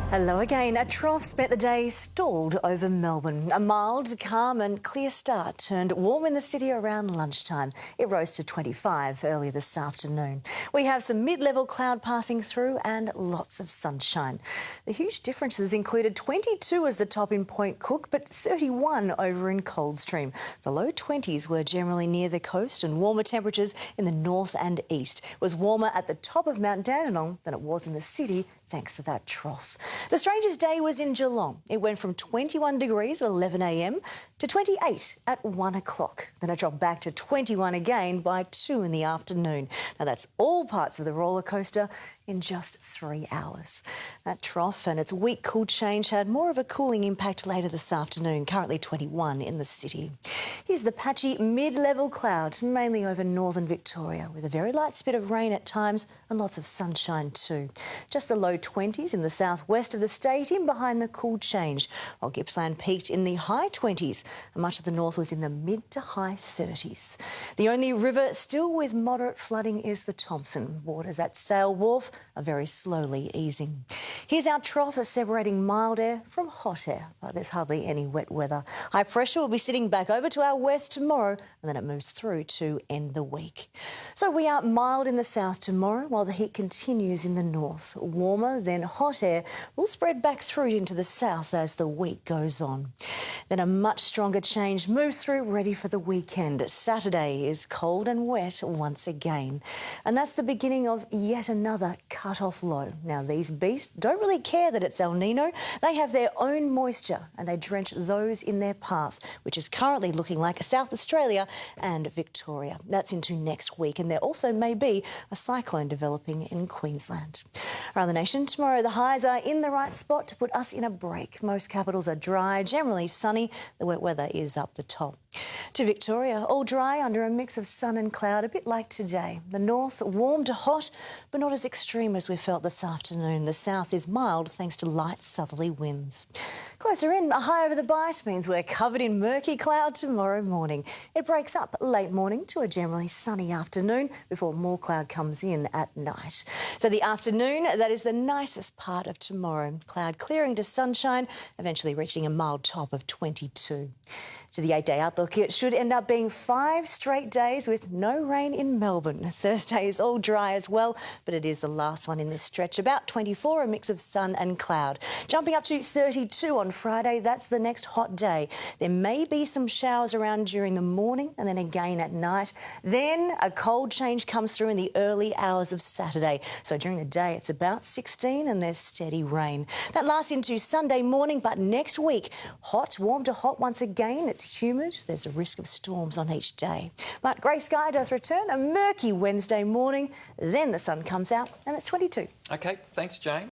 Hello again. A trough spent the day stalled over Melbourne. A mild, calm and clear start turned warm in the city around lunchtime. It rose to 25 early this afternoon. We have some mid-level cloud passing through and lots of sunshine. The huge differences included 22 as the top in Point Cook, but 31 over in Coldstream. The low 20s were generally near the coast and warmer temperatures in the north and east. It was warmer at the top of Mount Dandenong than it was in the city, thanks to that trough. The strangest day was in Geelong. It went from 21 degrees at 11 a.m. to 28 at 1 o'clock. Then it dropped back to 21 again by 2 in the afternoon. Now that's all parts of the roller coaster in just 3 hours. That trough and its weak cool change had more of a cooling impact later this afternoon, currently 21 in the city. Here's the patchy mid-level cloud, mainly over northern Victoria, with a very light spit of rain at times and lots of sunshine too. Just the low 20s in the southwest of the state, in behind the cool change, while Gippsland peaked in the high 20s and much of the north was in the mid to high 30s. The only river still with moderate flooding is the Thomson. Waters at Sale Wharf are very slowly easing. Here's our trough separating mild air from hot air, but there's hardly any wet weather. High pressure will be sitting back over to our west tomorrow and then it moves through to end the week. So we are mild in the south tomorrow while the heat continues in the north. Warmer then hot air will spread back through into the south as the week goes on. Then a much stronger change moves through, ready for the weekend. Saturday is cold and wet once again. And that's the beginning of yet another cut-off low. Now, these beasts don't really care that it's El Nino. They have their own moisture and they drench those in their path, which is currently looking like South Australia and Victoria. That's into next week. And there also may be a cyclone developing in Queensland. Around the nation tomorrow, the highs are in the right spot to put us in a break. Most capitals are dry, generally sunny. The wet weather is up the top. To Victoria, all dry under a mix of sun and cloud, a bit like today. The north warm to hot, but not as extreme as we felt this afternoon. The south is mild thanks to light southerly winds. Closer in, a high over the Bight means we're covered in murky cloud tomorrow morning. It breaks up late morning to a generally sunny afternoon before more cloud comes in at night. So the afternoon, that is the nicest part of tomorrow. Cloud clearing to sunshine, eventually reaching a mild top of 22. To the 8-day outlook, it should end up being 5 straight days with no rain in Melbourne. Thursday is all dry as well, but it is the last one in this stretch. About 24, a mix of sun and cloud. Jumping up to 32 on Friday, that's the next hot day. There may be some showers around during the morning and then again at night. Then a cold change comes through in the early hours of Saturday. So during the day, it's about 16 and there's steady rain. That lasts into Sunday morning, but next week, hot, warm to hot once again. It's humid. There's a risk of storms on each day. But grey sky does return. A murky Wednesday morning. Then the sun comes out and it's 22. OK, thanks, Jane.